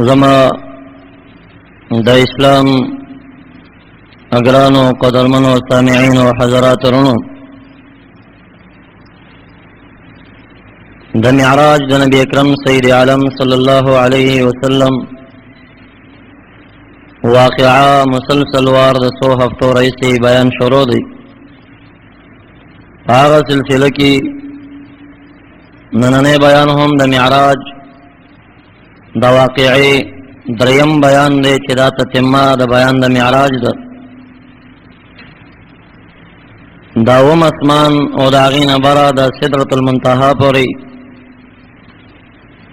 زما د اسلام اگرانو قدرمنو سامعین و حضرات رونو د معراج د نبی اکرم سید عالم صلی الله علیه وسلم واقعا مسلسل وار د 100 هفتو رئیسی بیان شروع دی. هغه سلسله کی نننه بیان هم د معراج د واقعي دریم بیان دی چې دا تتمه د بیان د معراج ده. داوم اسمان او داغین برا د سدرۃ المنتہا پوری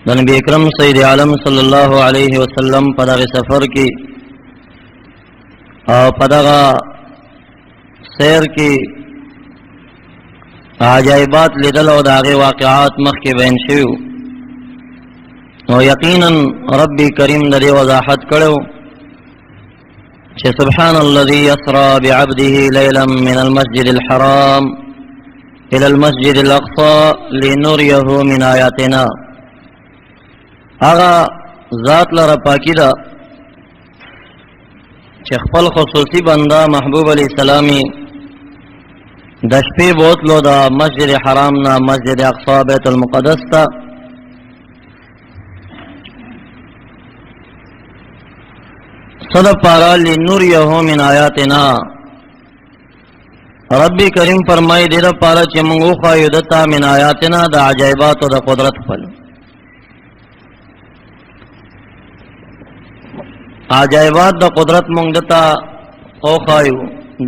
د نبی اکرم سید عالم صلی الله علیه وسلم په دغه سفر کې او په دغه سیر کې عجایبات لیدل او دغه واقعات مخکې بیان شوی او یقینا ربی کریم د دې وضاحت کړو چې سبحان الذي اسرى بعبده ليلا من المسجد الحرام الى المسجد الاقصى لنريه من آیاتنا. هغه ذات لره پاکی ده چې خپل خصوصي بنده محبوب علیہ السلامی د شپې بوتلو د مسجد حرام نه مسجد اقصی بیت المقدس ته صد پارا لنوریه من آیاتنا. ربی کریم فرمائی دیر پارا چه منگو خواهی دتا من آیاتنا دا عجائبات و دا قدرت پل. عجائبات دا قدرت منگ دتا او خواهیو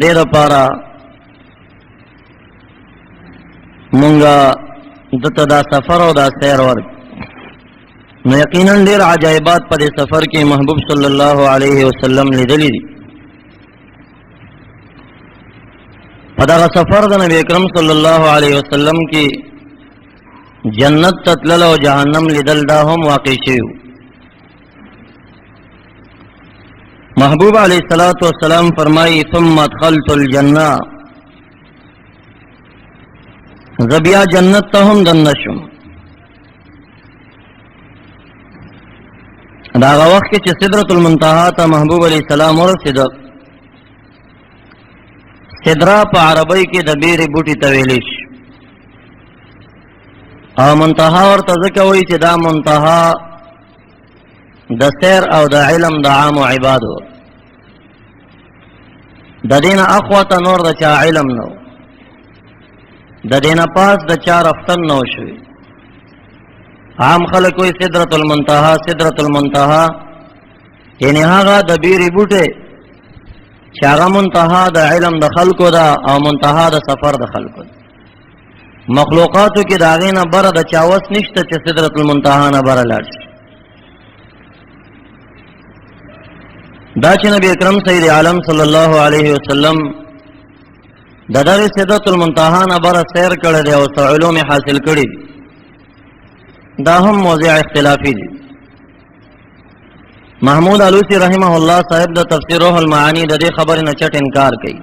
دیر پارا منگا دتا دا سفر و دا سیر ورک. نو یقینا ډیر عجایبات په دې سفر کې محبوب صلی الله علیه وسلم لیدلې دي. په دا سفر د نبی اکرم صلی الله علیه وسلم کې جنت تتلل او جهنم لیدل دا هم واقع شوی. محبوب علیہ الصلوۃ والسلام فرمایي ثم ادخلت الجنه، زبیا جنت ته هم دنشم. دا هغه وخت کې چې سدرۃ المنتہا ته محبوب علیہ السلام ورسېد. سدرا په عربی کې د بیرې بوټي ته ویل شي او منتہا ورته ځکه وایي چې دا منتہا د سیر او د علم د عام او عبادو د دینه اخوته نور د چا علم نو د دینه پاس د چا رفتن نو شوی. عام خلق کوئی سدرۃ المنتہا سدرۃ المنتہا یعنی هغه د بیرې بوټه چې هغه منتہا د علم د خلقو دا او منتہا د سفر د خلقو مخلوقاتو کې داغې نه بره د چاوس نشته چې سدرۃ المنتہا نه بره لاړ شي. دا چې نبی اکرم سید عالم صلی الله علیه وسلم د دغه سدرۃ المنتہا نه بره سیر کړی دی او علوم حاصل کړي دي، دا هم موضوع اختلافی دی. محمود علوسی رحمه الله صاحب د تفسیر روح المعانی د دې خبر نه چټ انکار کوي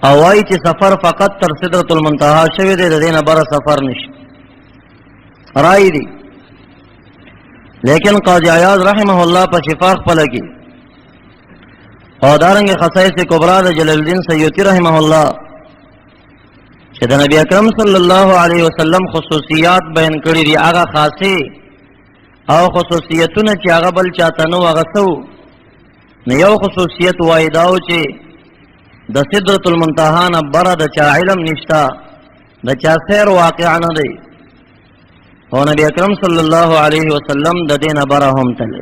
او وايي چې سفر فقط تر سدرۃ المنتہا شوی دی، د دې نه بره سفر نشي. رائے دی لیکن قاضی عیاض رحمه الله په شفا خپل کې او دارنګ خصائص کبرا د جلال الدین سیوطی رحمه الله چې د نبی اکرم صلی الله علیه وسلم خصوصیات بیان کړی دي، هغه خاصه او خصوصیتونه چې هغه بل چاته نو هغه سو نه. یو خصوصیت وایداو چې د سدرۃ المنتہا نه بره د چا علم نشتا، د چا سیر واقع نه دی او نبی اکرم صلی الله علیه وسلم د دې نه بره هم تل.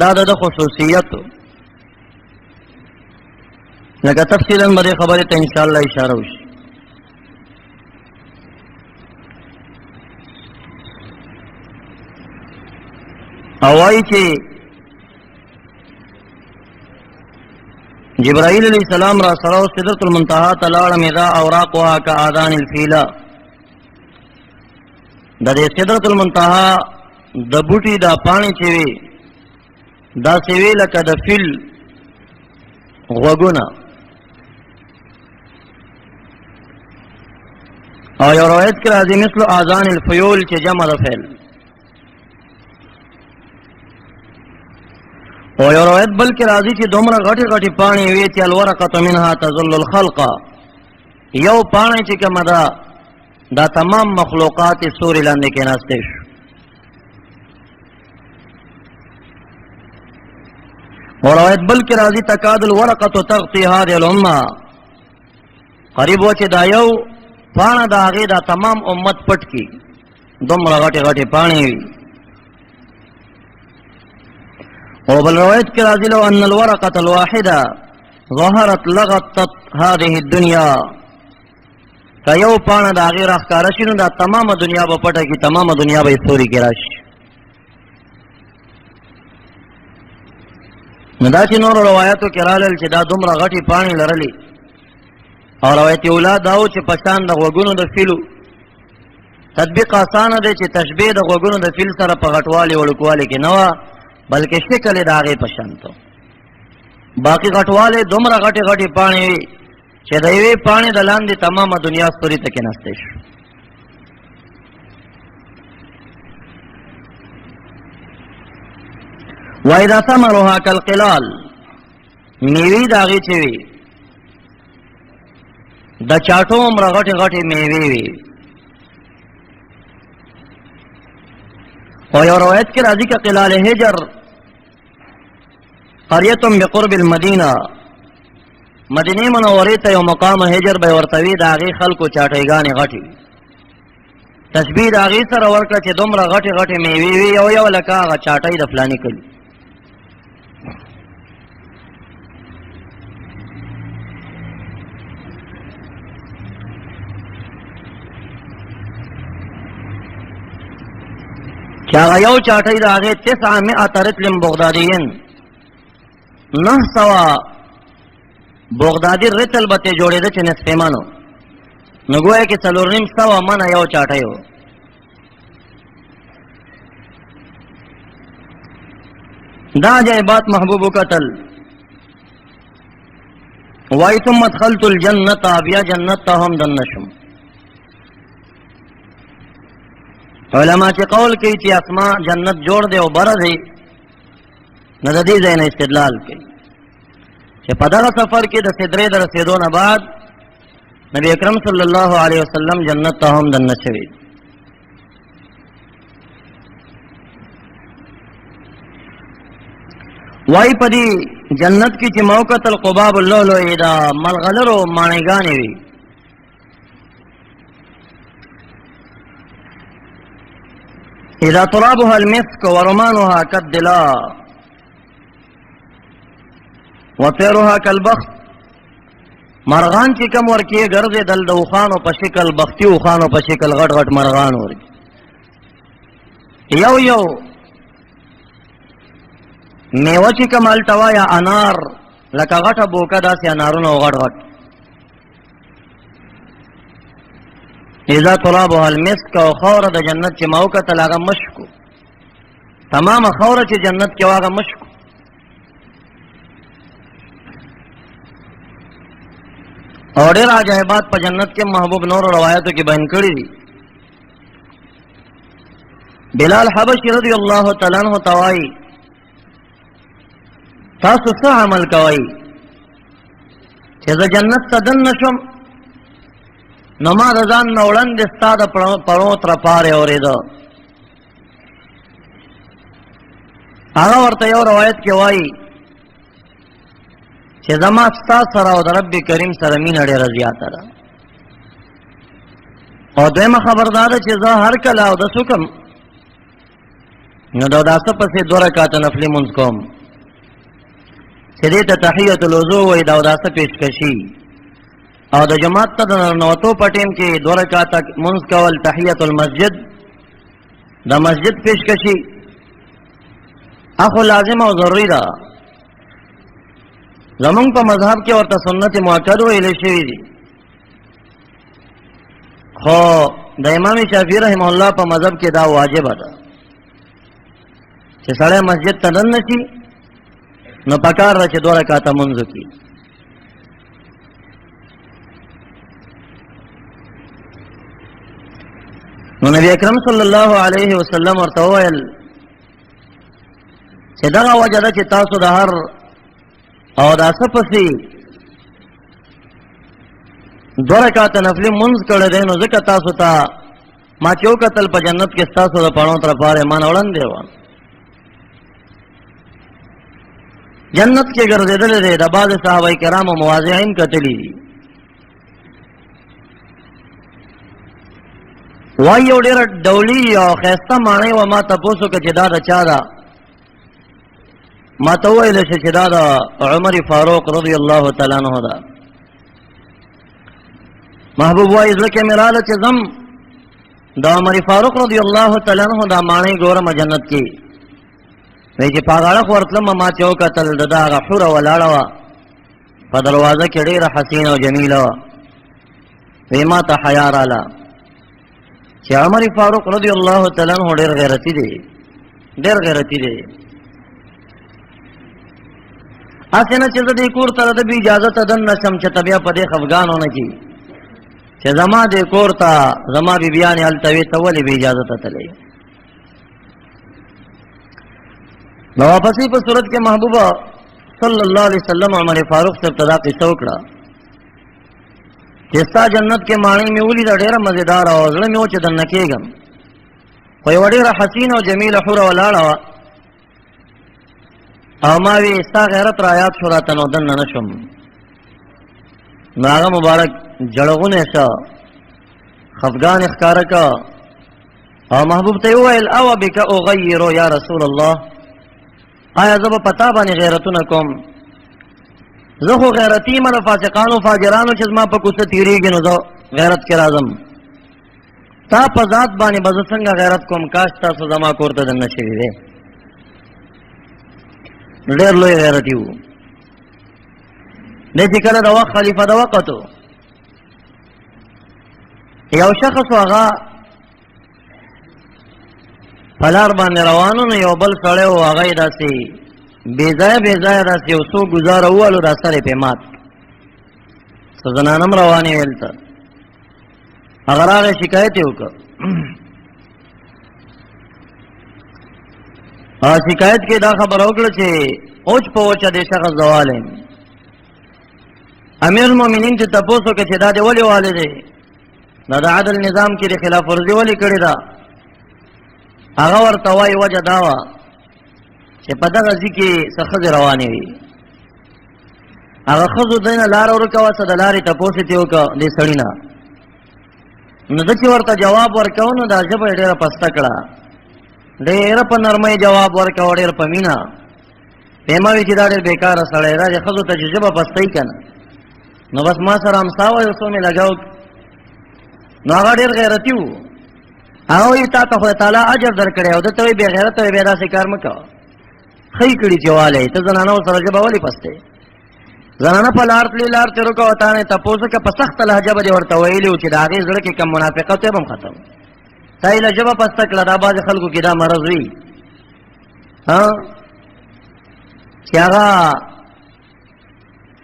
دا د خصوصیت لکه تفصیلا به خبره ته ان شاء الله اشاره وشي. اوائی چې جبرائیل علیہ السلام را سره سدرۃ المنتہا تلاړه مدا اوراقها کاذان الفیلا. د دې سدرۃ المنتہا د بوټي دا پانی چې وی دا سوي لکه د فیل غوګونه. او یو روایت کې راځي مثل اذان الفیول چې جمع د فعل او یو روایت بلکې راځي چې دومره غټي غټي پاڼې وي چې الورقه منها تظل الخلق، یو پاڼې چې کومه ده دا تمام مخلوقات سوري لاندې کې ناشته شو. او روایت بلکې راځي تکاد الورقه تغطي هذه الامه، قریب و چې دا یو پاڼه د هغې دا تمام امت پټ کی، دومره غټې غټې پاڼې وي. او بل روایت کې راځي لو ان الورقه الواحده ظهرت لغطت هذه الدنيا، که یو پاڼه د هغې راښکاره شي نو دا تمامه دنیا به پټه کي، تمامه دنیا به یې ستوري کې راشي. نو دا چې نورو روایتو کې رالل چې دا دومره غټې پاڼې لرلې. او روایت اولا دا و چې په شان د غوږونو د فیلو، تطبیق اسانه دی چې تشبیه د غوږونو د فیل سره په غټوالي وړوکوالي کې نه وه، بلکې شکل یې د هغې په شان ته. باقي غټوالی دومره غټې غټې پاڼې وي چې د یوې پاڼې د لاندې تمامه دنیا ستوري ته کېناستی شو. وإذا ثمرها كالقلال، میوې د هغې چې وي د چاټو عمره غټې غټې میوې وي. او یو روایت کې راځي که قلال هجر قرية بقرب المدینه، مدینه منورې ته یو مقام هجر به ورته وي، د هغې خلکو چاټیګانې غټې وي. تشبیه د هغې سره ورکړه چې دومره غټې غټې میوې وي، یو یو لکه هغه چاټۍ د فلاني کلي. چې هغه یو چاټۍ د هغې 900 رطل بغدادیین، 900 بغدادي رطل به ترې جوړېده چې نصف منو، نو ګویا کې 4.5 منه یو چاټۍ و. دا عجایبات محبوب وکتل. وای ثم ادخلت الجنة، بیا جنت ته هم دننه شم. علما چې قول کوي چې اسما جنت جوړ دی او بره دی، نو د دې ځای نه استدلال کوي چې په دغه سفر کې د سدرې د رسېدو نه بعد نبی اکرم صلی الله علیه وسلم جنت ته هم دننه شوي. وای په دې جنت کې چې موقت القباب اللؤلؤ دا ملغلرو ماڼېګانې وي. اذا ترابها المسك ورمانها كالدلاء وطيرها كالبخت، مرغان چې کوم ورکې ګرځېدل د اوښانو په شکل، بختي اوښانو په شکل غټ غټ مرغان ورکې، یو یو میوه چې کوم هلته وایه انار، لکه غټه بوکه داسې انارونه او غټ غټ. اذا ترابها المسك، او خوره د جنت چې ما وکتل هغه مشکو، تمامه خوره چې جنت کې هغه مشکو. او ډېر عجایبات په جنت کې محبوب نور روایتو کې بیان کړي دي. بلال حبشي رضی الله تعالی عنہ توای تاسو څه عمل کوئ چې زه جنت ته دننه شم، نو ما د ځان نه وړاندې ستا د پړو ترپارې اورېده. هغه ورته یو روایت کې وایي چې زما ستا سره او د رب کریم سره مینه ډېره زیاته ده. او دویمه خبر دا ده چې زه هر کله اودس وکړم نو د اوداسه پسې 2 رکعاته نفلي مونځ کوم چې دې ته تحیة الوضو وایي، د اوداسه پیشکشي. او د جماعت ته د ننوتو په ټیم کې 2 رکعاته مونځ کول تحیة المسجد، د مسجد پیشکشي اخو لازم او ضروري ده. زمونږ په مذهب کې ورته سنت مؤکد ویل شوي دي، خو د امام شافعي رحمه الله په مذهب کې دا واجب ده چې سړی مسجد ته دننه شي نو پکار ده چې 2 رکعاته مونځ وکړي. نو نبی اکرم صلی الله علیه وسلم ورته وویل چې دغه وجه ده چې تاسو د هر او د څه پسې 2 رکعاته نفلي منځ کړی دی، نو ځکه تاسو ته ما چې وکتل په جنت کې ستاسو د پاڼو طرفاره ایمان وړاندې وه. جنت کې ګرځېدلی دی، د بعضې صحابه کرامو مواضعین کتلي دي. وایي یو ډېره ډولي او ښایسته ماڼۍ وه، ما تپوس وکړه چې دا د چا ده؟ ما ته وویل شي چې دا د عمر فاروق رضی الله تعالی عنه ده. محبوب وایي زړه کې مې راله چې ځم د عمر فاروق رضی الله تعالی عنه دا ماڼۍ ګورم جنت کې. وایي چې په هغه اړخ ورتلم، ما چې وکتل د ده هغه حوره ولاړه وه په دروازه کې، ډېره حسینه او جمیله وه. وایي ما ته حیا راله چې عمر فاروق رضی الله تعالی عنه ډېر غیرتي دی، ډېر غیرتي دی. هسې نه چې زه دې کور ته د بې اجازته دننه شم چې ته بیا په دې خفګانونه کې چې زما دې کور ته زما بیبیانې هلته وې، ته ولې بې اجازته تلې؟ نو واپسې په صورت کې محبوبه صلی الله علیه وسلم عمر فاروق صاحب ته دا قصه وکړه چې ستا جنت کې ماڼۍ مې ولیده ډېره مزېداره وه، زړه مې و چې دننه کېږم، خو یوه ډېره حسینه او جمیله حوره ولاړه وه. او ما وی ستا غیرت را یاد شو راته، نو دننه نه شم. نو هغه مبارک جړغونی شه، خفګان یې ښکاره که او محبوب ته یې وویل او بک اغیرو یا رسول الله، آیا زه به په تا باندې غیرتونه کوم؟ زه خو غیرتي یم د فاسقانو فاجرانو چې زما په کوڅه تېرېږي نو زه غیرت کې راځم، تا په ذات باندې به زه څنګه غیرت کوم؟ کاش تاسو زما کور ته دننه شوي دی. ډېر لوی غیرتي وو. دی چې کله د وخت خلیفه د وقت و، یو شخص و هغه په لار باندې روان و، نو یو بل سړی و هغه یې داسې بې ځایه بې ځایه داسې یو څو ګزاره ووهلو، دا سر یې پرې مات. څه زنانه هم روانې وې هلته. هغه راغی شکایت یې وکړ. شکایت کې دا خبره وکړه چې اوچ په اوچه دې شخص زوال یم. امیر المؤمنین چې تپوس وکړه چې دا دې ولې والی دی، دا د عدل نظام کې د خلاف ورزي ولې کړې ده؟ هغه ورته وایي وجه دا وه چې په دغه ځي کې څه ښځې روانې وي. هغه ښځو دی نه لاره ورکوه، څه د لارې تپوس یې ترې وکړه دې سړي نه. نو ده چې ورته جواب ورکوه، نو دا ژبه یې ډېره پسته کړه، ډېره په نرمۍ جواب ورکوه، ډېر په مینه. پیمه وي چې دا ډېر بېکاره سړی دا چې ښځو ته چې ژبه پستوي که نه، نو بس ما سره امسا وه، یو څو مې لګاو. نو هغه ډېر غیرتي وو. هغه وایي تا ته خدای تعالی اجر در کړی او ده ته وایي بې غیرته وایي بیا داسې کار مه کوه، ښه یې کړي چې والی ته زنانو سره ژبه ولې پستې؟ زنانه په لار تلې لار تېرو کوه، تا نه یې تپوس وکړه، په سخته لهجه به دې ورته ویلي وو چې د هغې زړه کې کم منافقت وی به هم ختم. تا یې له ژبه پسته کړه. دا بعضې خلکو کې دا مرض وي چې هغه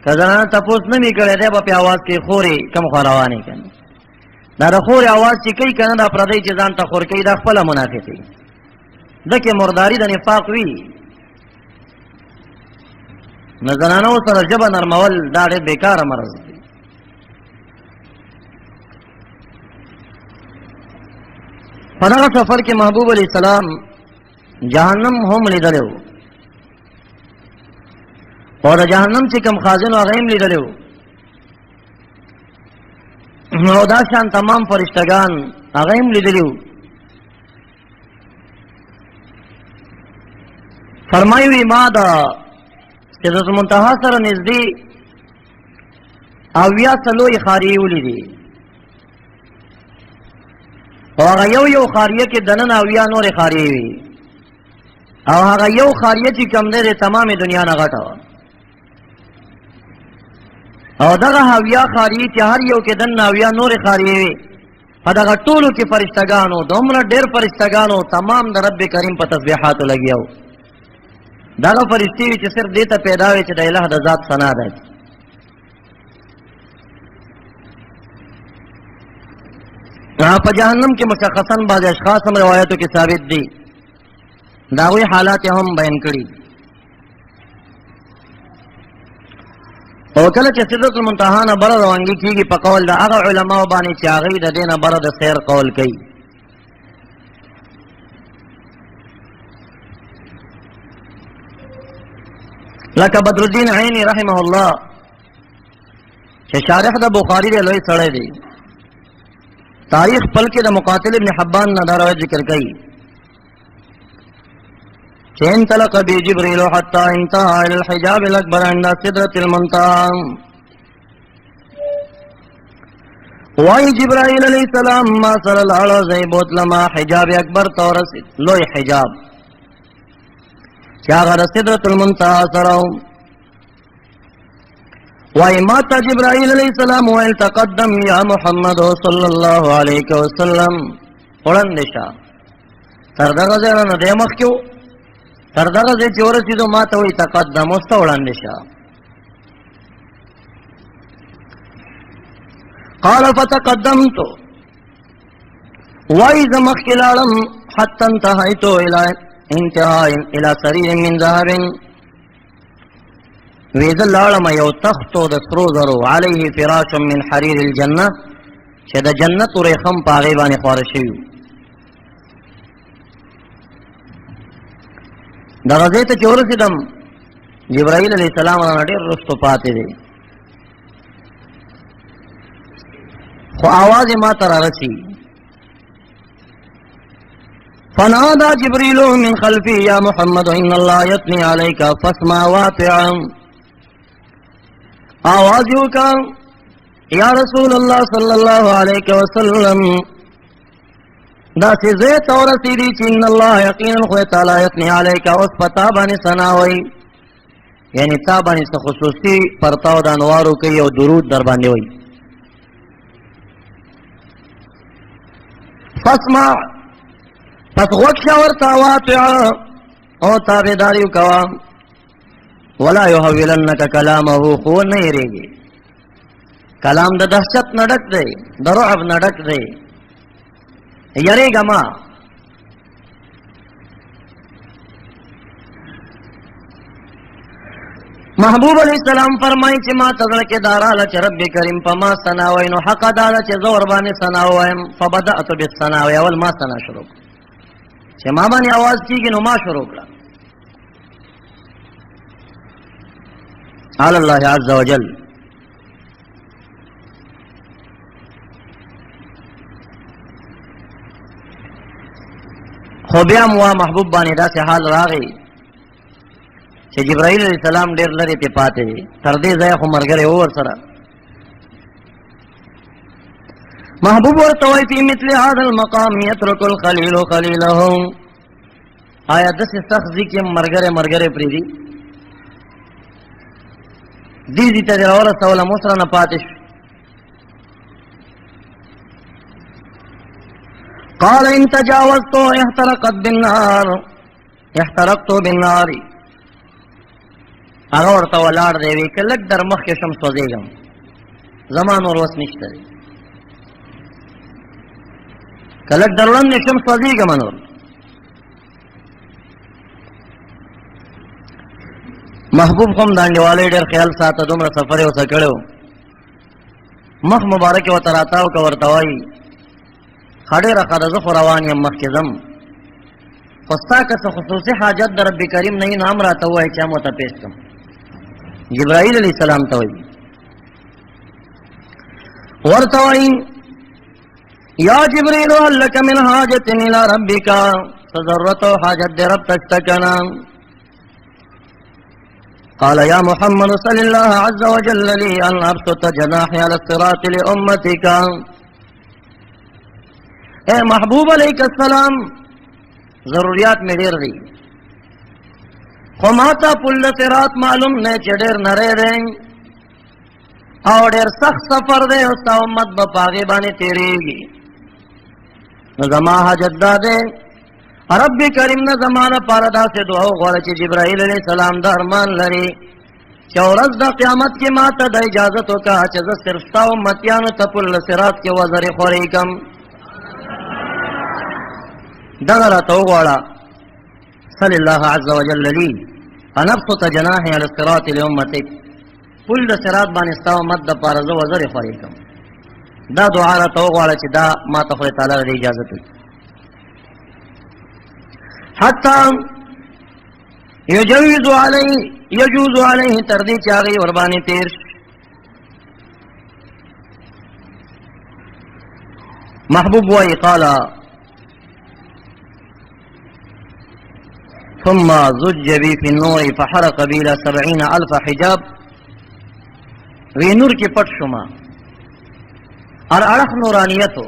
که زنانه تپوس نه وي کړی دی به پې اواز کوي خورې کم خوا روانې که نه. دا د خورې اواز چې کوي که نه دا پردی چې ځان ته خور کوي دا خپله منافقي ده کې مرداري د نفاق وي. نو زنانو سره ژبه نرمول دا ډېر بېکاره مرض دی. په دغه سفر کې محبوب علیه السلام جهنم هم لیدلی و، او د جهنم چې کوم خازن و هغه هم لیدلی و، او دا شان تمام فرشتگان هغه هم لیدلی و. فرمایي وي ما د سدرة المنتهی سره نږدې 80 لویې خاریې ولیدې، او هغه یو خاریه کې دننه 80 نورې خاریې وي، او هغه یو خاریه چې کوم دی د تمامې دنیا نه غټه وه. او دغه 80 خاریې چې هر یو کې دننه 80 نورې خاریې وي، په دغه ټولو کې فرشتګانو دومره ډېر فرشتګانو تمام د رب کریم په تسبیحاتو لګیا وو. دغه فرشتې وي چې صرف دې ته پیدا وي چې د الہ د ذات ثنا ده. په جهنم کې مشخصاً بعض اشخاص هم روایتو کې ثابت دي، د هغوی حالات هم بیان کړي. او کله چې سدرۃ المنتهى نه بر روانګي کیږي په قول د هغه علماء باندې چې هغه د دینه بر د خیر قول کوي. لکه بدر الدین عینی رحمه الله چې شارح د بخاری دی لوی سړی دی، تاریخ پل کې د مقاتل ابن حبان نه دا روایت ذکر کوي چې انطلق بي جبريل حتى انتهى الى الحجاب الاكبر عند سدرة المنتهى. وای جبرائیل علیہ السلام ما صلی اللہ علیہ وسلم بوتلما حجاب اکبر تورسید لوی حجاب چاغه سدرۃ المنتهى سره. وای ما ته جبرائیل علیہ السلام ویل تقدم یا محمد صلی الله علیه وسلم وړاندې تر دغه ځای نه د مخ کېو تر دغه ځای چې ورسېدو ما ته وایي تقدم اوس ته وړاندې شه. قال فتقدمت وای زه مخکې لاړم حتی انتهیت الى سریر من ذهب وی زه لاړم یو تختو د سرو زرو علیه فراش من حریر الجنه چې د جنت ورېخم په هغې باندې خواره شوي. دغه ځای ته چې ورسېدم جبرائیل علیه السلام رانه ډېر رستو پاتې دی، خو آواز یې ما ته رارسي. فنادى جبريل من خلفي يا محمد ان الله يثني عليك فاسمع واطع. آواز یو کا یا رسول الله صلی الله علیه وسلم دا سی زیت اور سیدی چې ان الله یقینا خو تعالی یثنی علیک اوس پتا باندې ثناوي یعنی تا باندې خصوصي پرتاو د انوارو کوي او درود در باندې وي. فاسمع پس غوښه ورته واطع او تابعداري وکوا ولا يحولنك كلامه خو نه یریږي کلام د دهشت نډک دی د رعب نډک دی یریږه ما. محبوب علیہ السلام فرمائی چې ما تزړه کې داراله چې رب کریم په ما ثناوي نو حق داله چې زور باندې ثناویم فبدأت بالثناوي اول ما ثنا شروع چې ما باندې आवाज کیږي نو ما شروع کړه. على الله عز وجل خو بیا مو محبوب باندې داسې حال راغی چې جبرائیل علیہ السلام ډیر لري ته پاتې دي تر دې ځای خو مرګره اور سره. محبوب ورته وایي په مثل هذا المقام يترك الخليل خليله. آیا داسې سخت دي کې مرګره پرې دي دې ته ورسوله مسره نه پاتې شو. قال ان تجاوزت احترقت بالنار. هغه ورته ولاړ دی وی کلک در مخ کې شم سوځېږم زمان اور وس نشته کلک در وړاندې شم سوځېږم نور. محبوب هم دانډیواله ډېر خیال ساته دومره سفر یې وسه کړی و مخ مبارک یې ورته راتاو که ورته وایي ښه ډېره ښه ده زه خو روان یم مخکې ځم خو ستا که څه خصوصي حاجت د رب کریم نه وي نو هم راته ووایي چې هم ورته پیش کړم. جبرائیل علیہ السلام ته وایي ورته وایي یا جبریل هل لک من حاجت الی ربک څه ضرورت او حاجت د رب ته شته که نه؟ قال يا محمد صل الله عز وجل لي أن أبسط جناحي على الصراط لأمتك. اے محبوب علیہ السلام ضروریات میں ډیر دی خو ماته پل صراط معلوم نه چې ډیر نری دی او ډیر سخت سفر دی او ستا امت به په هغې باندې تېرېږي. نو زما حاجت دا دی رب کریم نه زما لپاره داسې دعا وغواړه چې جبرائیل علیہ السلام د ارمان لري چې ورځ د قیامت کې ما ته د اجازت وکړه چې زه صرف ستا امتیانو ته پل صراط کې وزرې خورېږم. دغه راته وغواړه صلی الله عز وجل لي ان ابسط جناحي على الصراط لامتك پل د صراط باندې ستاو مد د پاره زو وزر خوريکم دا دعا را تو غواړه چې دا ما ته خدای تعالی د اجازه ته حتا يجوز عليه تر دې چاغي ور باندې تیر محبوب وای قال ثم زج بي في النور فحرق بي الى 70,000 حجاب وی نور کې پټ شوما اور اڑخ نورانیتو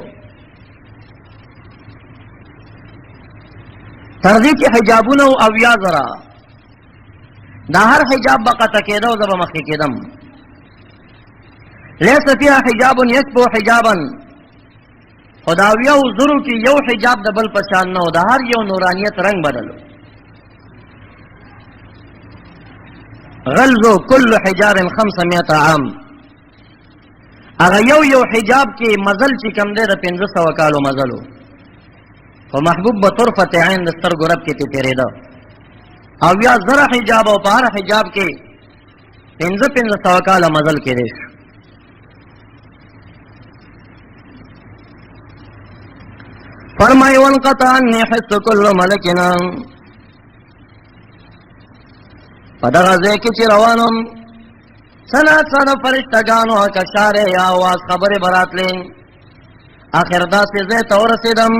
تردی کی حجابونو اویا ذرا دا هر حجاب بقا تکیدو زبا مخی کدم لیس فیها حجاب یشبو حجابا خداویو ذرو کی یو حجاب دا بل پشان نو دا هر یو نورانیت رنگ بدلو غلظو کل حجار 500 عام اگر یو حجاب کی مزل چی کم دے دا 500 کالو مزلو و محبوب بطرفت عین دستر گرب کی تیرے دا او یا ذرا حجاب او پار حجاب کی 500 کالو مزل کی دیش فرمائی وانقطع انی حس کل ملکنا پدغزے کی چی روانم سنات سنو فرشتگانو کشار یا آواز خبر برات لیں آخر دا سے زیت اور سیدم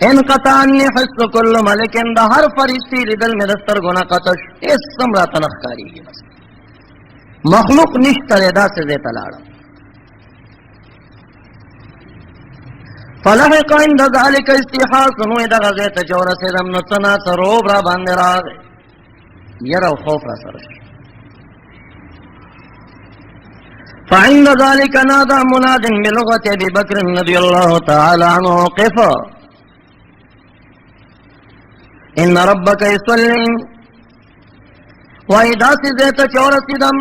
انقطع انی حس کل ملکن دا ہر فرشتی ردل میں دستر گنا قطش اس سمرا تنخ کاری گی بس مخلوق نشتر دا سے زیت لارا فلحق عند ذالک استحاس نوی دا غزیت چور سیدم نسنا سروب را باندر آگے یرا و خوف را سرش فعند ذلك نادى مناد بلغة ابي بكر رضي الله تعالى عنه قف ان ربك يصلي واذا سيدت چورسدم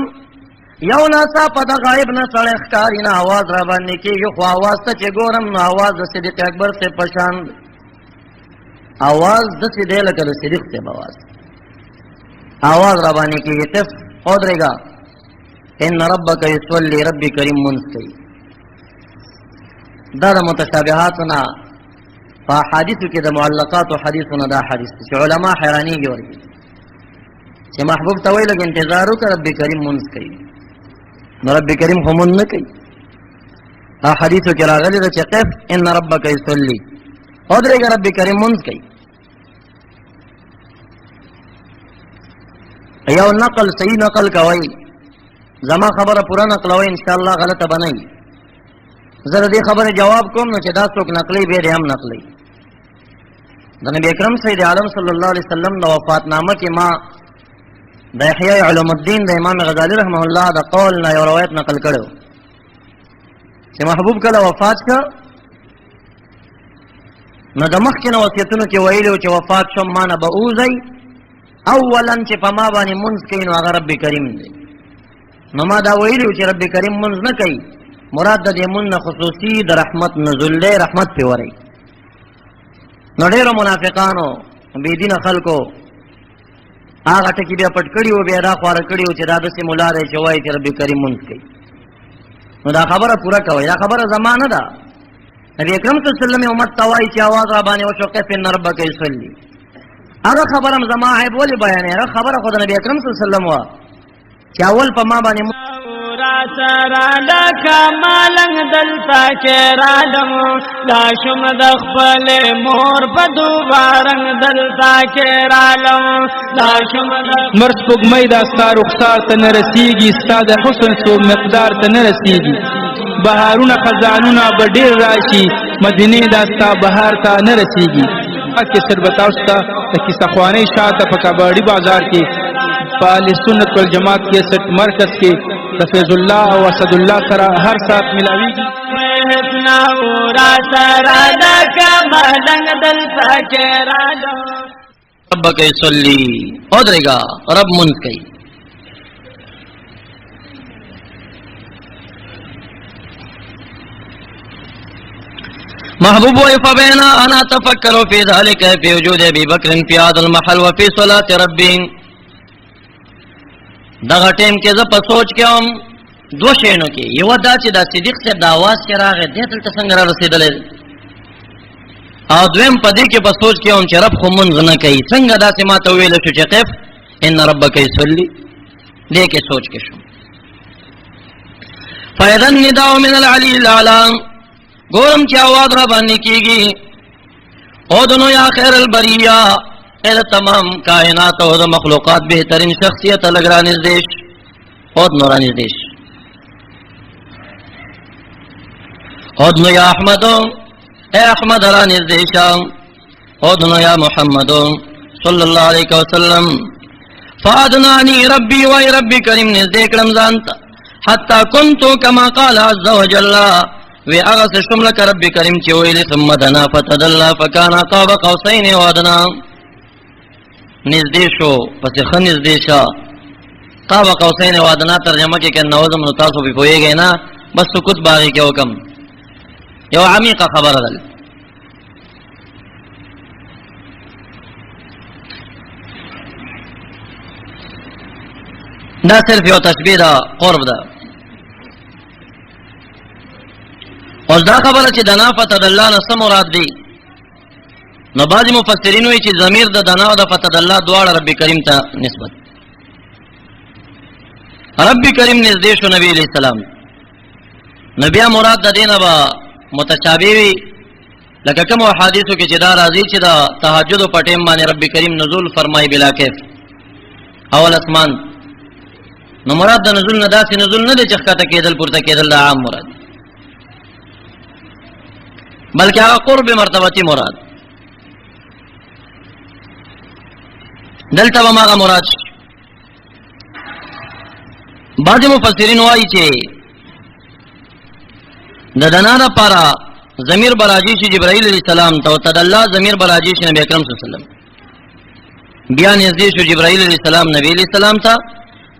یو ناسا پد غائب نہ سڑے خکاری نہ آواز را باندې کیږي خو آواز ته چې ګورم نو آواز د صدیق اکبر سے پشان آواز د صدیق لکه د صدیق سے بواز آواز را باندې کیږي تف اودرېګا ان ربک یصلی ربی کریم منسکی دا د متشابهاتنا په حدیثو کې د معلقات او حدیثونه دا حدیث چې علما حیرانیږي ورته چې محبوب ته ویل انتظار وکړه ربی کریم منسکی نو ربی کریم هم نه کوي دا حدیثو کې راغلی دا چې قف ان ربک یصلی او درېګ ربی کریم منسکی یو نقل صحیح نقل کوي زما خبره پورا نقلوي ان شاء الله غلطه بنئ زره دې خبره جواب کوم نو چې دا څوک نقلی به هم نقلی د نبی اکرم سید عالم صلی الله علیه وسلم د وفات نامه کې ما د احیاء علوم الدین د امام غزالی رحمه الله د قول نه یو روایت نقل کړو چې محبوب کله وفات کا نو د مخ کې نو وصیتونو کې ویلو چې وفات شوم ما نه به اوځي اولا چې په ما باندې منځ کین او هغه رب کریم دی نو ما دا ویلو چې رب کریم منځ نه کوي مراد د دې منځ خصوصي د رحمت نزول له رحمت په وری نو ډېر منافقانو بی دین خلکو هغه ټکی بیا پټ کړیو بیا دا خوار کړیو چې دا د سیمولار شوای چې رب کریم منځ کوي نو دا خبره پورا کوي دا خبره زمانه ده نبی اکرم صلی الله علیه وسلم امت توای چې आवाज را باندې وشو کیف ان ربک یصلی هغه خبره زما عیب ولی بیان هغه خبره خدای نبی اکرم صلی الله علیه وسلم وا چې اول په ما باندې را سرا لکا مالنگ دلتا کرالم لاشم دخبل مور بدو بارنگ دلتا کرالم لاشم دخبل مرس پگمئی داستا رخصار تنرسیگی استاد حسن سو مقدار تنرسیگی بہارون خزانونا بڑیر راشی مدینه داستا بہار تا نرسیگی اکی سر بتاوستا تکی سخوانی شاعتا پکاباڑی بازار کی پال سنت والجماعت کے سٹ مرکز کے تفیض اللہ و اسد اللہ سرا ہر ساتھ ملاوی گی محتنا را سرا لکا مالنگ دلتا کرالم ربک یصلی ادرېګا رب منځ کوي محبوب فبینا انا تفکر فی ذلك فی وجود ابی بکر فی هذا المحل وفی صلاة ربی دغه ټیم کې زه په سوچ کې هم دوه شیانو کې، یو دا چې دا صدیق صاحب د اواز چې راغی دې دلته څنګه را رسېدلی، او دویم په دې کې په سوچ کې هم چې رب خو مونځ نه کوي، څنګه داسې ما ته وویل شو چې قف ان ربک یصلی، دې کې سوچ کې شو. فاذا النداء من العلی الاعلی، ګورم چې اواز را باندې کېږي، اودنو یا خیر البریہ، اے تمام کائنات او د مخلوقات بهترین شخصیت لګ را نږدې، اودنو را نږدې، اودنو یا احمد، اے احمد را نږدې، اودنو یا محمد صلی الله علیه وسلم. فادنانی ربی وای ربی کریم نږدې کړم ځان ته، حتی کنتو کما قال عز وجل، وی اغس شمل کا رب کریم چی ویلی ثم دنا فتدلا فکانا قاب قوسین و ادنا، نزدې شو پس خ نزدې شا، قاب قوسین و ادنا ترجمه کې کنه نوزم نو تاسو به پوهیږئ نه، بس سکوت باغی کې حکم یو عمیقه خبره ده. دا صرف یو تشبیه ده، قرب ده. او دا خبره چې دنا فتدلا نه څه مراد دی، نو بعض مفسرین وایي چې ضمیر د دنا او د فتدلا دواړه رب کریم ته نسبت. رب کریم نږدې شو نبی علیہ السلام، نبی مراد د دینه به متشابه وي، لکه کوم حدیثو کې چې دا راځي چې دا تهجد په ټیم باندې رب کریم نزول فرمایي بلا کیف اول اسمان، نو مراد د نزول نه داسې نزول نه دی چې ښکته کېدل پورته کېدل، دا عام مراد، بلکہ هغه قرب مرتبتی مراد. دلته به هغه مراد شي. بعض مفسرین وایي چې د دنا لپاره ضمیر براجی شي جبرائیل علیہ السلام ته، او تدلا ضمیر براجی شي نبی اکرم صلی الله علیه وسلم، بیا نږدې شو جبرائیل علیہ السلام نبی علیہ السلام ته،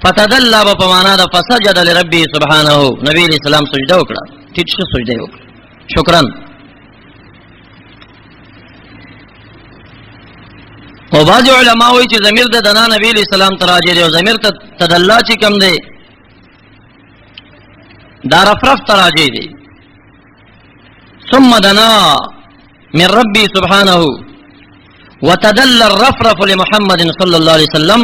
فتدلا په معنا د فسجد لربه سبحانه، نبی علیہ السلام سجده وکړه، ټیټ شو سجده وکړه، شکرا. او بعض علماء وایي چې ضمیر د دنا نبی علیہ السلام ته راځي، او ضمیر ته تدلا چې کوم دی دا رفرف ته راځي دی. ثم دنا من ربي سبحانه وتدلى الرفرف لمحمد صلی الله علیه وسلم،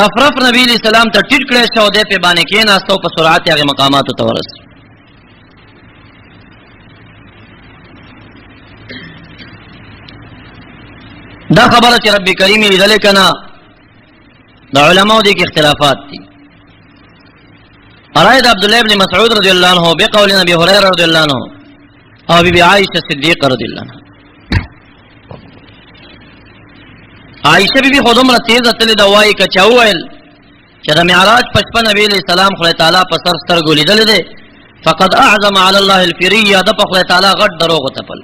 رفرف نبی علیہ السلام ته ټیټ کړی شو، دی په باندې کېناستو، په سرعت هغه مقاماتو ته ورسېد. دا خبره چې رب کریم لیدل کنا، د علماء دي کې اختلافات دي. ارائد عبد الله بن مسعود رضی الله عنه بقول ابي هريره رضی الله عنه او بی عائشہ صدیقہ رضی اللہ عنہ. عائشہ بی خودم را تیز اتل دوائی کا چاوائل چې د معراج 55 نبی علیہ السلام خدای تعالی په سر سترګو لیدل دي، فقد اعظم علی الله الفریه، د په خدای تعالی غټ دروغ تپل.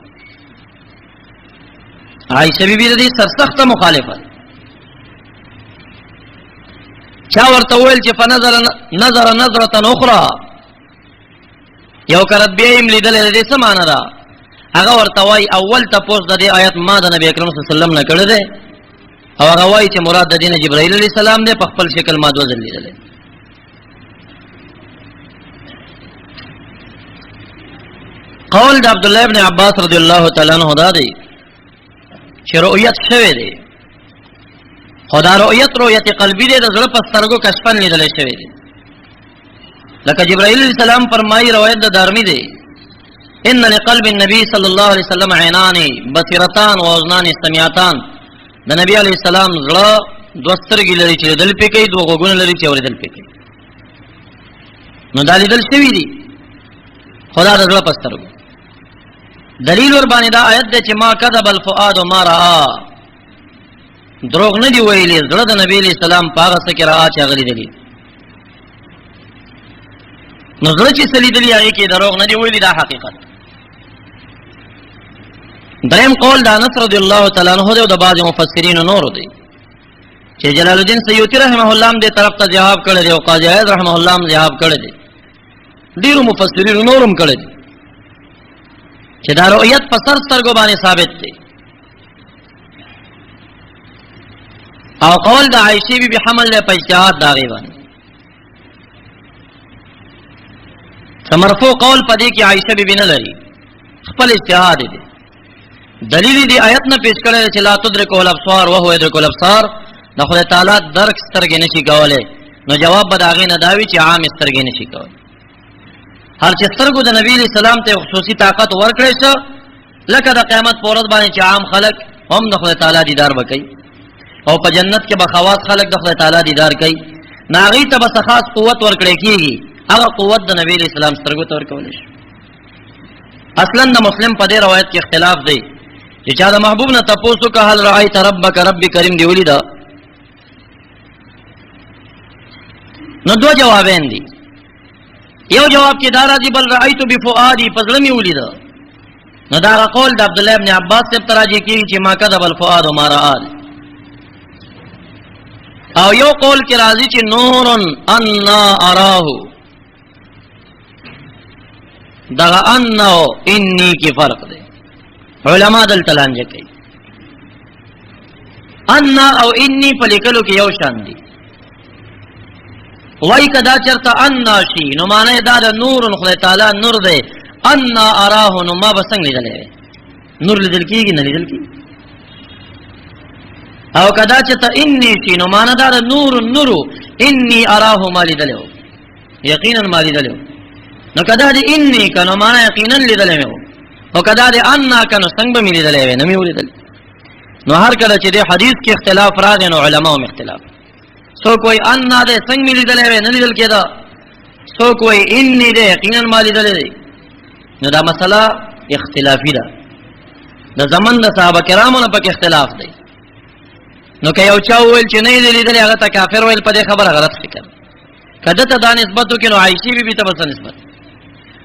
عائشہ بی دې سرسخت مخالفت، چا ورته ویل چې فنظر نظره اخرى، یو کرت بیا یې لیدل دې څه معنا ده، هغه ورته وای اول تاسو د دې آیت ما د نبی اکرم صلی الله علیه وسلم نه کړی دی، او هغه وای چې مراد د دین جبرائیل علیہ السلام دی، په خپل شکل ما دوه ځل لیدل. قول د عبد الله ابن عباس رضی الله تعالی عنہ دا دی چې رؤیت شوه دی، خدا رؤیت قلبی دی، د زړه په سترګو کشفن لیدل شوی دی، لکه جبرائیل علیہ السلام فرمایي، روایت د دارمی دی، ان لقلب النبي صلی الله علیه وسلم عینان بصیرتان و اذنان سمیعتان، د نبی علیہ السلام زړه دوه سترګې لري چې دل پې کوي، دوه غوږونه لري چې اورېدل پې کوي، نو دا لیدل شوي دي خدا د زړه په سترګو. دلیل ور باندې دا آیت دی چې ما کذب الفؤاد ما رأى، دروغ نه دی ویلي زړه د نبی علیہ السلام په هغه څه کې رأى چې هغه لیدلي، نو زړه چې څه لیدلي هغې کې دروغ نه دی ویلي، دا حقیقت. دریم قول د انس رضی الله تعالی عنہ دی او د بعض مفسرینو نورو دی چې جلال الدین سیوطی رحمه الله هم دې طرف ته ذهاب کړی دی، او قاضي عیاض رحمه الله هم ذهاب کړی دی، ډیرو مفسرینو نورم کړی دی چې دا رؤیت په سر سترګو باندې ثابت دی. او قول د عائشې بی حمل له په اجتهاد د هغې باندې، مرفوع قول پدې کې عائشہ بیبي نه لري، خپل اجتهاد دی. دلیل دی آیت نه پیش کړل چې لا تدرک الابصار وهو يدرك الابصار، د خدای تعالی درک سترګې نشي کولای. نو جواب به دا غي نه داوي چې عام سترګې نشي کولای. هر چې سترګو د نبی اسلام ته خصوصي طاقت ورکړي شه، لکه د قیامت په ورځ باندې چې عام خلق هم د خدای تعالی دیدار وکړي، او په جنت کې به خواص خلق د خدای تعالی دیدار کوي. ناغي ته به خاص قوت ورکړي کیږي، هغه قوت د نبی اسلام سترګو ته ورکول شي. اصلا د مسلم په دې روایت کې اختلاف دی چې چا د محبوب نه تاسو که هل رأيت ربک رب کریم دی ولیدا، نو دو جوابین دي. یو جواب کې دا راځي بل رأيت بفؤادي فزلمی ولیدا، نو دا قول د عبد الله ابن عباس سے تراجی کیږي چې ما کذب الفؤاد ما رأى. او یو قول کې راځي چې نور ان اراه، دا انه انی کی فرق دی. علماء دل تلانجه کوي ان او انی په لیکلو کې یو شان دي. وای کدا چرته ان شي نو معنی دا د نور خدای تعالی نور دی، ان اراه نو ما بسنګ لیدلې نور لیدل کېږي نه لیدل کېږي. او کدا چرته انی شي نو معنی دا د نور نور انی اراه ما لیدلې یقینا ما لیدلې. نو کدا دې انی کنو معنی یقینا لیدلې او کدا دې ان کنو څنګه به لیدلې نه مې ولیدل. نو هر کله چې دې حدیث کې اختلاف راغی نو علماء هم اختلاف، سو کوئی ان دې څنګه مې لیدلې نه لیدل کېدا، سو کوئی انی دې یقینا ما لیدلې. نو دا مسله اختلافي ده، د زمن د صحابه کرامو نه پکې اختلاف دی. نو که یو چا وویل چې نه دې لیدلې هغه ته کافر ویل، په دې خبره غلط فکر. کده ته دا نسبت وکړو نو عائشہ بیبي ته بس نسبت،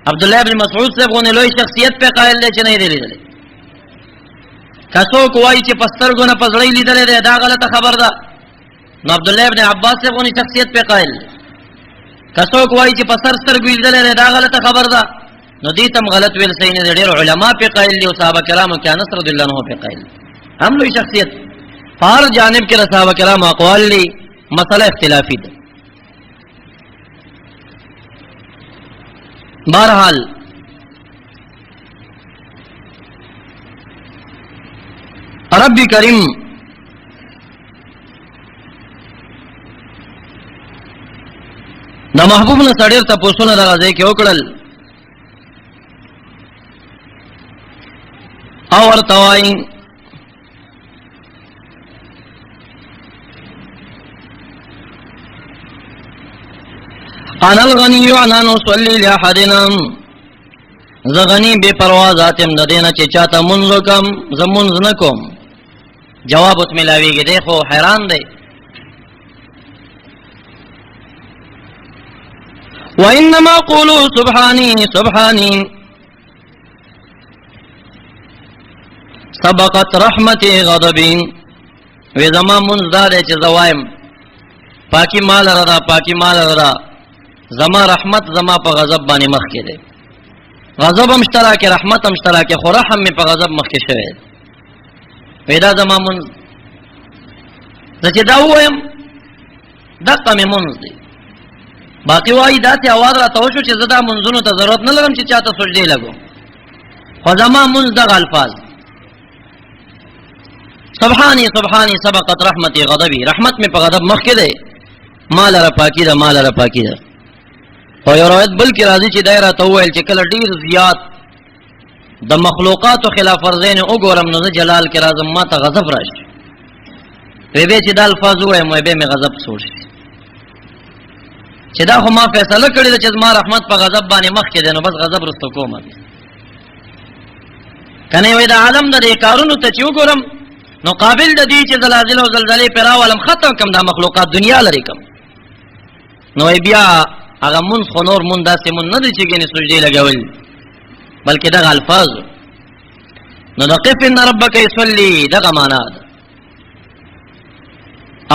عبد الله ابن مسعود سے غونه لوی شخصیت په قائل دی چې نه دی لیدل. کڅو کوی چې پسترګو نه پزړې لیدل دی دا غلطه خبر ده. نو عبد الله ابن عباس سے غونه شخصیت په قائل دی. کڅو کوی چې پستر سترګو لیدل دی دا غلطه خبر ده. نو دې تم غلط ویل صحیح نه دی. ډېر علما په قائل دي او صحابه کرامو کې انس رضی الله عنه په قائل هم لوی شخصیت. هر جانب کې صحابه کرام اقوال دي، مسله اختلافي ده. بہرحال رب کریم دا محبوب نه سړی ته پوښتنه راځي کې وکړل او ورته وایي انا الغنی انا نصلی لاحدنا، زغنی بے پروا ذاتم د دینه چې چاته منځ کم زمونځ نکوم. جواب اوس ملاویږي، دیکھو حیران دی. وانما قولوا سبحانی سبحانی سبقت رحمتي غضبی، وی زما منځ دا دی چې زوایم پاکی مال رضا پاکی مال رضا، زما رحمت زما په غضب باندې مخ کې دی. غضب هم مشترک، رحمت هم مشترک، خو رحم می په غضب مخ کې شوی. پیدا زما مون چې دا وایم دغه مې مونږ دی. باقي وایي داسې اواز را توشو چې زدا منځونو ته ضرورت نه لرم چې چاته سجدي لګو، خو زما مونږ دغه الفاظ سبحانی سبحانی سبقت رحمتي غضبی، رحمت می په غضب مخ کې دی، مال را پاکی ده مال را پاکی ده. او یو روایت بلکې راځي چې دایره ته وویل چې کله ډیر زیات د مخلوقاتو خلاف ورزین وګورم نو جلال کې راځم ما ته غضب راشي، وی به چې دا الفاظ وایم وی به مې غضب سوړ شي چې دا خو ما فیصله کړې ده چې ما رحمت په غضب باندې مخ کې دی، نو بس غضب رستو کوم کنه. وی دا عالم د کارونو ته چې وګورم نو قابل د دې چې زلازل او زلزلې پیرا ولم ختم کم دا مخلوقات دنیا لري کم. نو بیا هغه مون خو نور مون داسې مون نه دي چې ګنې سجدي لګول، بلکې دغه الفاظ. نو د قف ان ربک یصلی دغه معنا ده،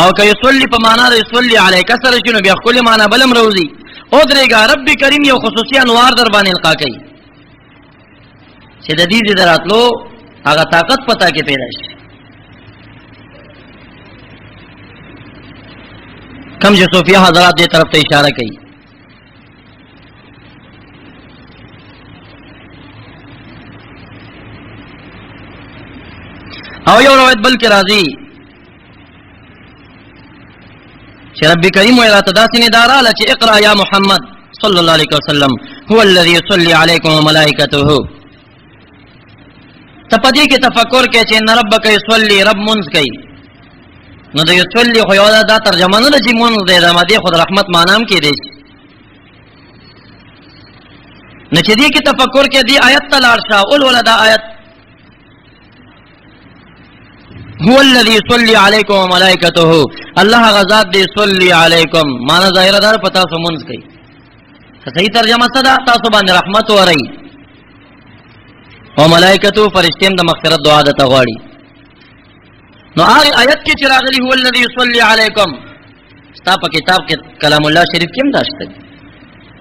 او که یصلی په معنا د یصلی علیک سره شنو بیا خپل معنا بلم روزي. او درېګا رب کریم یو خصوصي انوار در باندې القا کوي چې د دې دراتلو هغه طاقت پتا کې پیدا شي. کم جو صوفیہ حضرات دې طرف ته اشاره کوي او یو روایت بلکې راځي چې رب کریم ویلا تداسې نداراله چې اقرا یا محمد صلی الله علیه وسلم هو الذي يصلي عليكم وملائكته. ته په دې کې تفکر کې چې ان ربک یصلی رب منځ کوي، نو د یصلی خو یو دا ترجمه نه ده چې منځ دی، دا ماده خود رحمت معنام کې دی. نو چې دې کې تفکر کې دی آیت ته لاړ شه اول ولدا آیت هو الذي يصلي عليكم وملائكته، الله غزاد دې صلی علیکم معنا ظاهر دار پتا سو منځ کوي. صحیح ترجمه صدا تاسو باندې رحمت ورای او ملائکتو فرشتیم د مغفرت دعا د تغواړي. نو هغه آیت کې چې راغلی هو الذي يصلي عليكم ستا په کتاب کې کلام الله شریف کې هم داشته.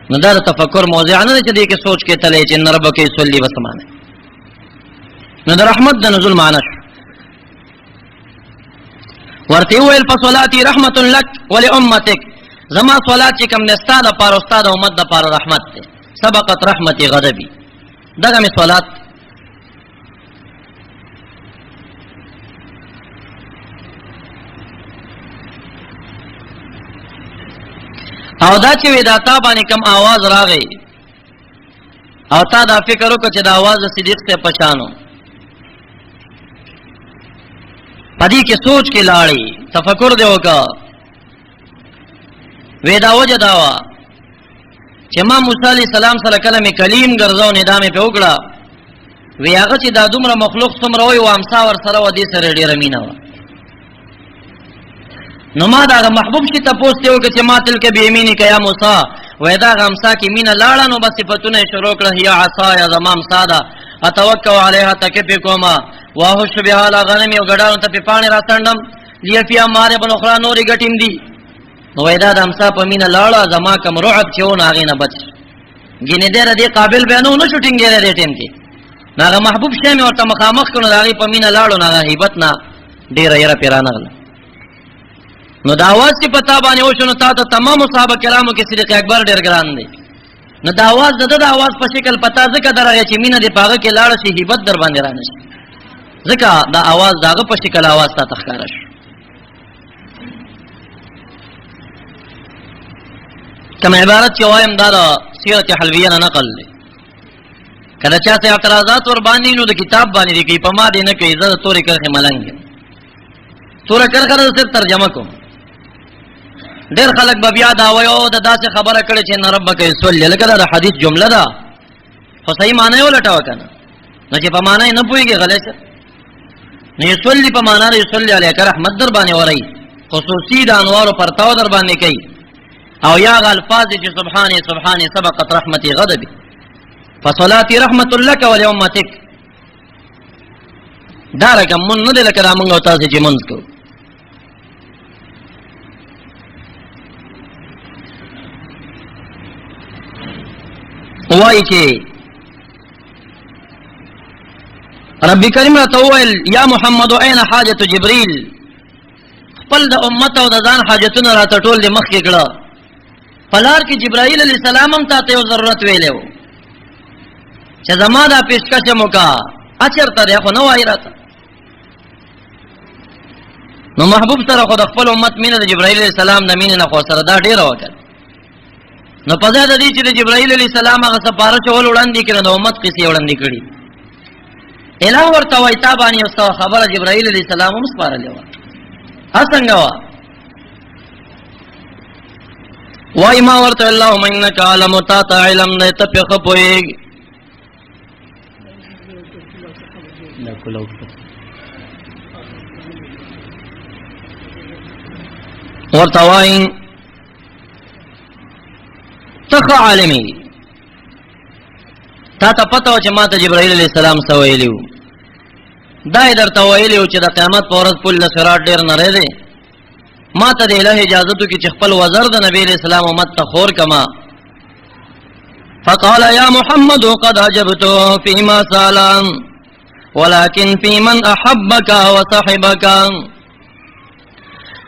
نو دا تفکر موضوع نه چې دې کې سوچ کې تلې چې ان ربک يصلي وسمانه. نو د رحمت د نزول معنی ورته ویل په صلاتي رحمت لك ولامتك، زما صلات چې کوم نستا د پاره استاد امت د پاره رحمت ده. سبقت رحمتي غضبي، دغه می صلات او دا چې ودا تا باندې کم आवाज راغی او تا دا فکر وکړ چې دا आवाज د صدیق ته پہچانو، پدې کې سوچ کې لاړې تفکر دی وکړه. ودا وجه داوا چې ما موسی علی السلام سره کلم کلیم ګرځاو ندامه په وکړه، وی هغه چې دا دومره مخلوق څومره وي او امسا ور سره ودی سره ډیره مینا و. نو ما دا محبوب چې تاسو ته وکړه چې ما تل کې به یمینی کیا موسی وای دا غمسا کې مینا لاړه، نو بس صفاتونه شروع کړه یا عصا یا زمام ساده اتوکل علیها تکبکما واهش بها لا غنم یو غډاو ته په پانی راتندم لیفیا ماره بل اخرى نوري غټیم دي. نو وای دا امسا په مینا لاړه زما کم رعب چې و ناغې نه بچ ګینه دې قابل بیانو نو شوټینګ یې دې ټیم کې ناغه محبوب شه مې ورته مخامخ کړو داغي په مینا لاړو ناغه هیبت نه ډیر یې را پیرانه غل. نو دا आवाज چې پتا باندې و شنو تا ته تمام صحابه کرامو کې صدیق اکبر ډیر ګران دی. نو دا आवाज د आवाज په شکل پتا ځکه درغه چې مینا دې پاغه کې لاړ شي هیبت در باندې رانه شي، ځکه دا आवाज داغه په شکل आवाज تا تخکار شي. کم عبارت چې وایم دا سیرت حلویه نه نقل دی، کله چا ته اعتراضات ور باندې نو د کتاب باندې دی په ما دې نه کوي زړه تورې کرخه ملنګ تور کرخه سره ترجمه کوم. ډېر خلک به بیا دا وایو د داسې خبره کړي چې ان ربک یصلی، لکه دا حدیث جمله ده خو صحیح معنی ولټاو کنه، نو چې په معنی نه پوهیږي غلط نه. یصلی په معنی یصلی علیک رحمت در باندې ورای خصوصي د انوار پرتاو در باندې کوي، او یا الفاظ چې سبحان سبحان سبقت رحمتي غضبي فصلاتي رحمت لك ولامتك. دا رقم مون نه لکه دا مونږ او تاسو چې مونږ کو وای چې رب کریم ته ویل یا محمد اين حاجه جبريل، خپل د امت او د ځان حاجتونه را ټول د مخ کې کړه. پلار کې جبرائیل علیہ السلام هم ته یو ضرورت ویلو چې زما دا پیشکش موکا اچر ته خو نو وای راته. نو محبوب سره خو د خپل امت مینه د جبرائیل علیہ السلام د مینه نه خو سره دا ډیر وکړ. نو په ځای د دې چې د جبرائیل علیہ السلام هغه سپاره چول وړاندې کړي نو امت قصې وړاندې کړي. الہ ورته وای تا باندې یو خبره جبرائیل علیہ السلام هم سپارلې و اسنګ وا وای ما ورته اللهم انك علم تا علم نه ته په خپوي دا کولو ورته وای تخ عالمي تا ته پته و چې ما ته جبرائیل علیہ السلام سویلیو دا درته ویلیو چې د قیامت پر ورځ پل صراط ډیر نه لري، ما ته د الهي اجازه تو کې چې خپل وزر د نبی علیہ السلام امت ته خور کما. فقال يا محمد قد عجبت فيما سالم ولكن في من احبك وصحبك.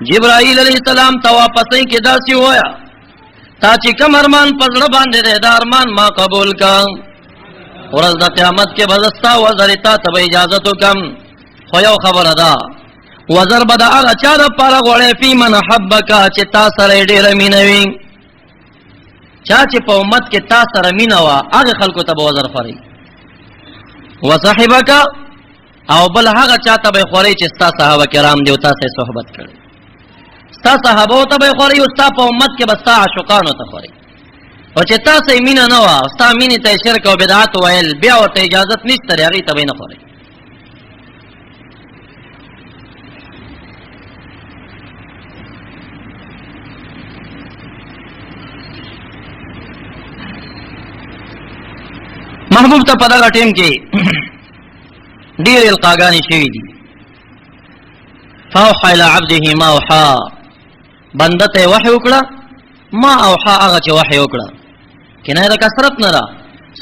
جبرائیل علیہ السلام ته واپسې کې داسې وایا تا چې کوم ارمان پزړه باندې ده دا ارمان ما قبول کا، ورځ د قیامت کې بزستا وزر تا ته اجازه تو کم خو یو خبره ده وزر بدا هغه چا د پاره غوړې فی من حبک چې تا سره ډېره مینه وي چا چې په امت کې تا سره مینه وا هغه خلکو ته به وزر خوري وصاحبک او بل هغه چا ته به خوري چې ستا صحابه کرام دی او تاسو صحبت کړي ستا صحابه ته به خوري او ستا په امت کې بستا عاشقانو ته خوري او چې تاسو مینه نه وا ستا مینه ته شرک او بدعت ویل بیا ورته اجازه نشته هغه ته به نه خوري محبوب ته پدا ټیم کې ډیر القاګانی شوی دي فاوحى الى عبده ما اوحى بنده ته وحی وکړه ما اوحى هغه چې وحی وکړه کنه دا کثرت نه را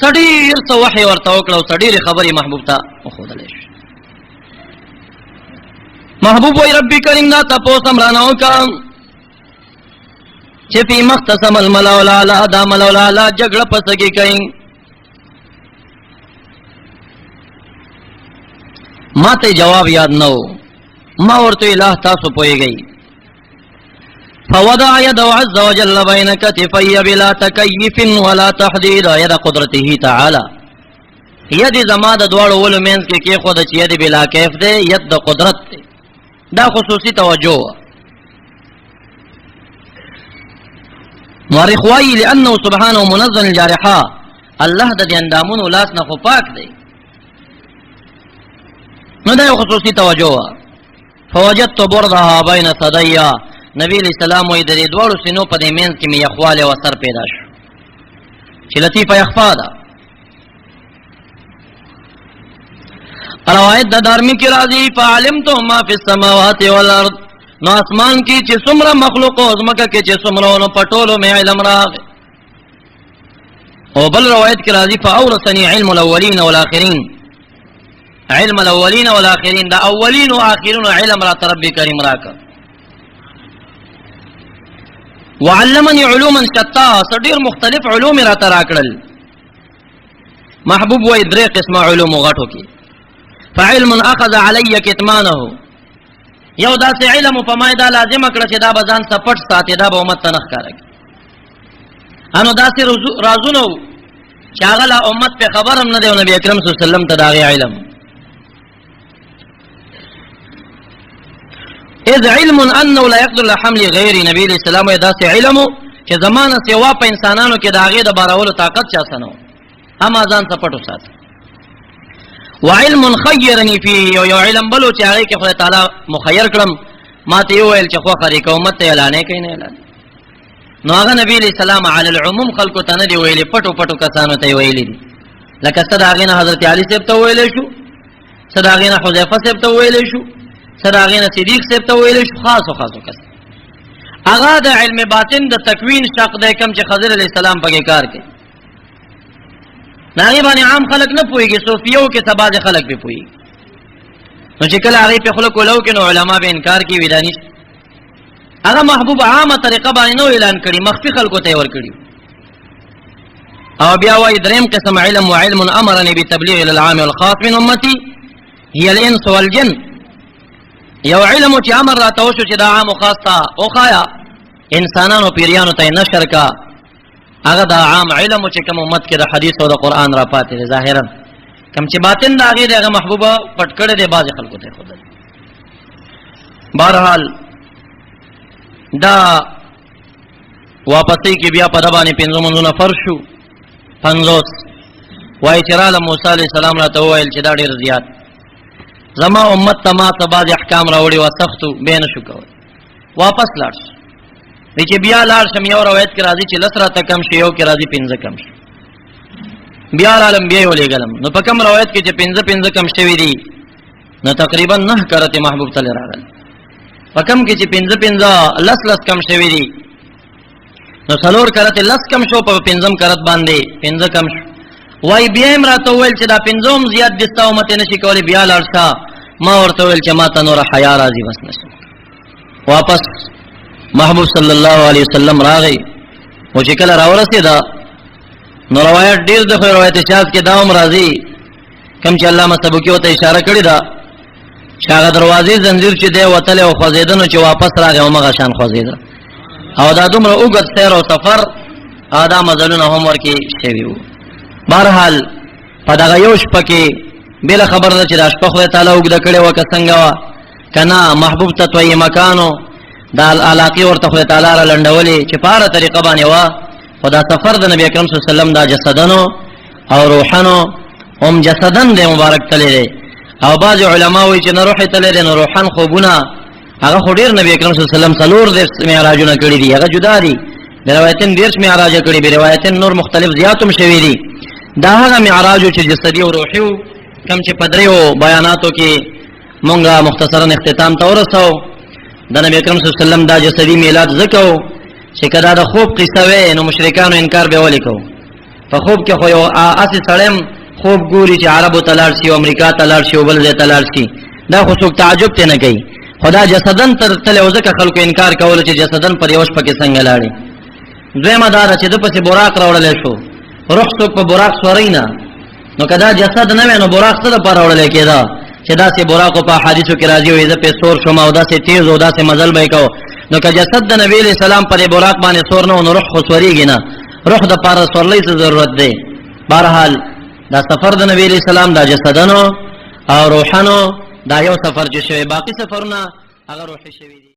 سړیر څو وحی ورته وکړه او سړیر خبري محبوب ته خودلې محبوب وی ربي کریم دا تاسو سمرانو کا چې په مختصم الملولا لا دا ملولا لا جګړه پسګي کین ما ته جواب یاد نو ما ورته الہ تاسو پويږي فوضع يده عز وجل بين كتفي بلا تكيف ولا تحديد يد قدرته تعالى يد زما د دوړ ول مینس کې خود چې يد بلا کیف ده يد قدرت ده دا خصوصي توجه مورخ وايي لانه سبحانه منزل الجارحه الله د اندامونو لاس نه خو پاک دی نو دا خصوصي توجه فوجدت بردها بين صديا نبی علیہ السلام وی د دې دوړو سينو په دې مینس کې می یخواله او اثر پیدا شو چې لطیفه یخفا ده روایت د دارمی کی راضی فعلمت ما فی السماوات والارض نو اسمان کی چې څومره مخلوق او زمکه کې چې څومره نو پټولو می علم راغ او بل روایت کی راضی فاورثنی علم الاولین والآخرین علم الاولین والآخرین دا اولین و آخرین علم را رب کریم راکا وعلمنی علوما شتا صدیر مختلف علوم را تراکڑل محبوب و ادری قسم علوم غټو کی فعلم اخذ علی کتمانه یو دا سه علم په ما دا لازم کړ چې دا بزان سپټ ساتي دا به امت تنخ کارک انو دا سه رازونو چې هغه امت په خبرم نه دی نبی اکرم صلی الله علیه وسلم ته دا علم اذ علم انه لا يقدر لحمل غير نبی علیہ السلام دا سه علم چې زمانه سیوا په انسانانو کې داغه د بارولو طاقت چا سنو اما ځان سپټو سات وعلم خيرني فيه یو علم بلو چې هغه کې خدای تعالی مخیر کړم ما ته یو ویل چې خو خري کومت ته اعلان کین اعلان نو هغه نبی علیہ السلام علی العموم خلق ته نه دی ویلي پټو پټو کسانو ته ویلي دي لکه صداغینه حضرت علی صاحب ته ویلې شو صداغینه حذیفه صاحب ته ویلې شو صداغینه صدیق صاحب ته ویلې شو خاصو کس هغه د علم باطن د تکوین شق د کم چې خضر علیہ السلام په کار کوي ناغي باندې عام خلق نه پويږي صوفیو کې سباز خلق به پوي نو چې کله هغه په خلق ولو کې نو علما به انکار کوي ودانش هغه محبوب عامه طریقه باندې نو اعلان کړي مخفي خلکو ته ور کړي او بیا وايي دریم قسم علم وعلم امرني بتبلیغ للعام والخاص من امتي هي الانس والجن یو علم چې امر را توشو چې دا عام او خاص تا او خایا انسانانو پیریانو ته نشر کا هغه دا عام علم چې کوم امت کې د حدیث او د قران را پاتې ظاهرا کوم چې باطن دا هغه دغه محبوبه پټ کړه د باز خلکو ته خدای بهرحال دا واپسې کې بیا په دبانې پنځه منځونه فرشو 50 وای چې را موسی علی السلام را ته ویل چې دا ډیر زیات زما امت تما تباز احکام راوړي وسختو بین شو کول واپس لاړ چې بیا لاړ شم یو روایت کې راځي چې لسره ته کم شي یو کې راځي 15 کم شي بیا عالم بیا ولېګلم نو په کوم روایت کې چې 15 کم شوی دي نو تقریبا 9 کرته محبوب تعالی راغل په کوم کې چې 15 لس کم شوی دي نو څلور کرته لس کم شو په 15 کرت باندې 15 کم شو وای بیا هم راته ویل چې دا 15 زیات دستا امت نشي کولی بیا لاړ شا ما ورته ویل چې ما ته نور حیا راځي بس نشم واپس محبوب صلی الله علیه وسلم راغی او چې کله راورسید نو روایت ډیر د روایت شاذ کې داوم راځي کوم چې علامه سبکی ته اشاره کړی دا چې هغه دروازې زنجیر چې دی وتلی او خوځېده نو چې واپس راغی همغه شان خوځېده او دا دومره اوږد سیر او سفر دا مزلونه هم ورکې شوي وو. بهرحال په دغه یو شپه کې بله خبر ده چې دا شپه خدای تعالی اوږده کړې وه که څنګه وه که نه محبوب ته طوی مکانو دا علاقې ورته خدای تعالی را لنډولې چې په هره طریقه باندې وه خو دا سفر د نبي اکرم صلی الله علیه وسلم دا جسدنو او روحانو هم جسدن دی مبارک تللی دی او بعض علما وایي چې نه روح یې تللی دی نو روحان خوبونه هغه خو ډېر نبي اکرم صلی الله علیه وسلم څلور دېرش معراجونه کړي دي هغه جدا دي بروایتین دېرش معراجه کړي بروایتین نور مختلف زیات هم شوي دي دا هغه معراج چې جسدي او روحي و کوم چې په دریو بیاناتو کې مونږه مختصرا اختتام ته ورسو د نبی اکرم صلی الله علیه وسلم دا جسدي میلاد ذکر چې کدا د خوب قصه وې نو مشرکانو انکار به ولیکو په خوب کې خو یو اسی سړم خوب ګوري چې عربو تلار شي او امریکا تلار شي او بل ځای تلار شي دا خو څوک تعجب ته نه کوي خدا جسدن تر تل وزکه خلکو انکار کول چې جسدن پر یوش پکې څنګه لاړي دویمه دا چې د پسې براق راوړل شو روح څوک په براق سورینا نو کدا جسد نه نو براق څه د پر راوړل کېدا چې دا سه براق په حدیثو کې راځي وي د په سور شوم او دا سه تیز او دا سه مزل به کو نو که جسد د نبی علیہ السلام پر براق باندې سور نو روح خو سوريږي نه روح د پر سورلې څه ضرورت دی. بهرحال دا سفر د نبی علیہ السلام دا جسدانو او روحانو دا یو سفر چې شوی باقی سفرونه هغه روحي شوی دي.